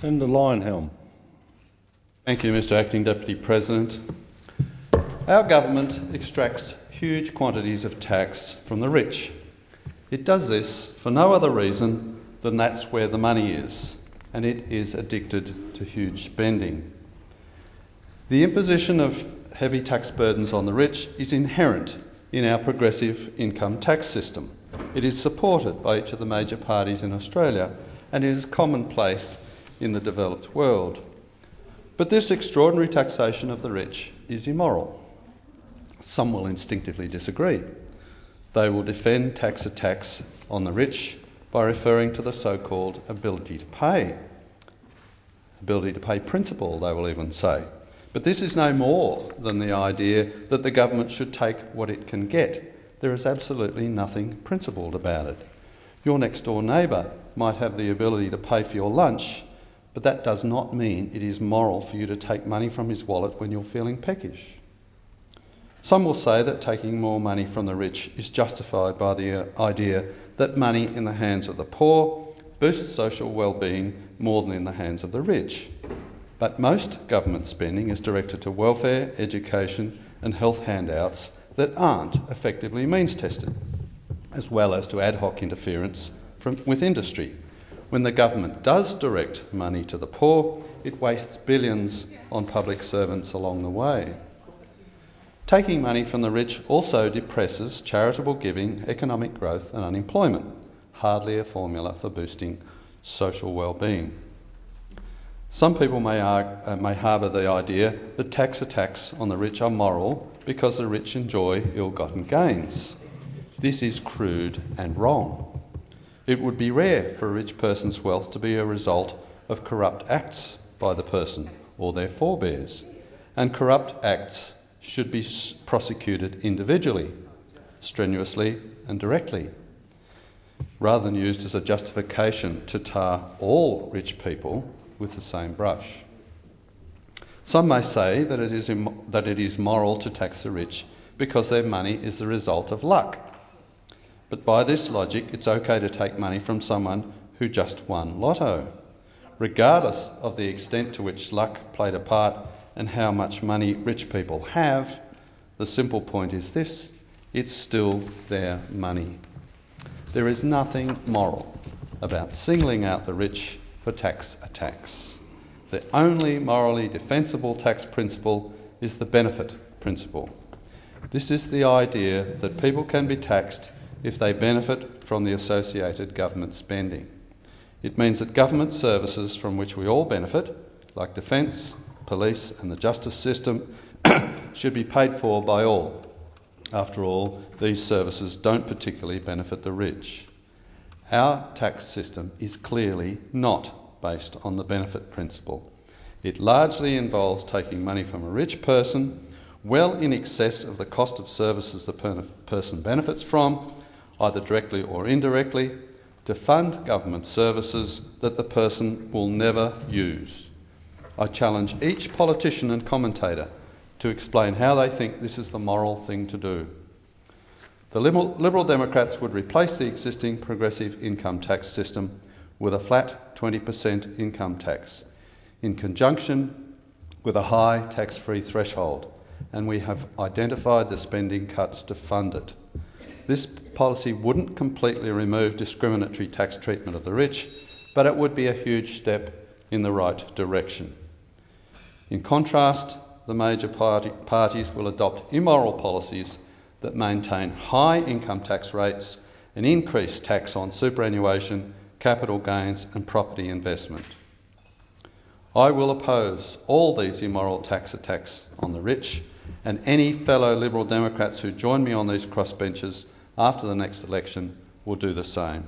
Senator Leyonhjelm. Thank you, Mr Acting Deputy President. Our government extracts huge quantities of tax from the rich. It does this for no other reason than that's where the money is, and it is addicted to huge spending. The imposition of heavy tax burdens on the rich is inherent in our progressive income tax system. It is supported by each of the major parties in Australia, and it is commonplace in the developed world. But this extraordinary taxation of the rich is immoral. Some will instinctively disagree. They will defend tax attacks on the rich by referring to the so-called ability to pay. Ability to pay principle, they will even say. But this is no more than the idea that the government should take what it can get. There is absolutely nothing principled about it. Your next-door neighbour might have the ability to pay for your lunch, but that does not mean it is moral for you to take money from his wallet when you're feeling peckish. Some will say that taking more money from the rich is justified by the idea that money in the hands of the poor boosts social well-being more than in the hands of the rich. But most government spending is directed to welfare, education and health handouts that aren't effectively means-tested, as well as to ad hoc interference with industry. When the government does direct money to the poor, it wastes billions on public servants along the way. Taking money from the rich also depresses charitable giving, economic growth and unemployment, hardly a formula for boosting social well-being. Some people may harbour the idea that tax attacks on the rich are moral because the rich enjoy ill-gotten gains. This is crude and wrong. It would be rare for a rich person's wealth to be a result of corrupt acts by the person or their forebears, and corrupt acts should be prosecuted individually, strenuously and directly, rather than used as a justification to tar all rich people with the same brush. Some may say that it is moral to tax the rich because their money is the result of luck. But by this logic, it's okay to take money from someone who just won lotto. Regardless of the extent to which luck played a part and how much money rich people have, the simple point is this: it's still their money. There is nothing moral about singling out the rich for tax attacks. The only morally defensible tax principle is the benefit principle. This is the idea that people can be taxed if they benefit from the associated government spending. It means that government services from which we all benefit, like defence, police and the justice system, should be paid for by all. After all, these services don't particularly benefit the rich. Our tax system is clearly not based on the benefit principle. It largely involves taking money from a rich person, well in excess of the cost of services the person benefits from, either directly or indirectly, to fund government services that the person will never use. I challenge each politician and commentator to explain how they think this is the moral thing to do. The Liberal Democrats would replace the existing progressive income tax system with a flat 20% income tax, in conjunction with a high tax-free threshold, and we have identified the spending cuts to fund it. This policy wouldn't completely remove discriminatory tax treatment of the rich, but it would be a huge step in the right direction. In contrast, the major parties will adopt immoral policies that maintain high income tax rates and increase tax on superannuation, capital gains and property investment. I will oppose all these immoral tax attacks on the rich, and any fellow Liberal Democrats who join me on these crossbenches after the next election will do the same.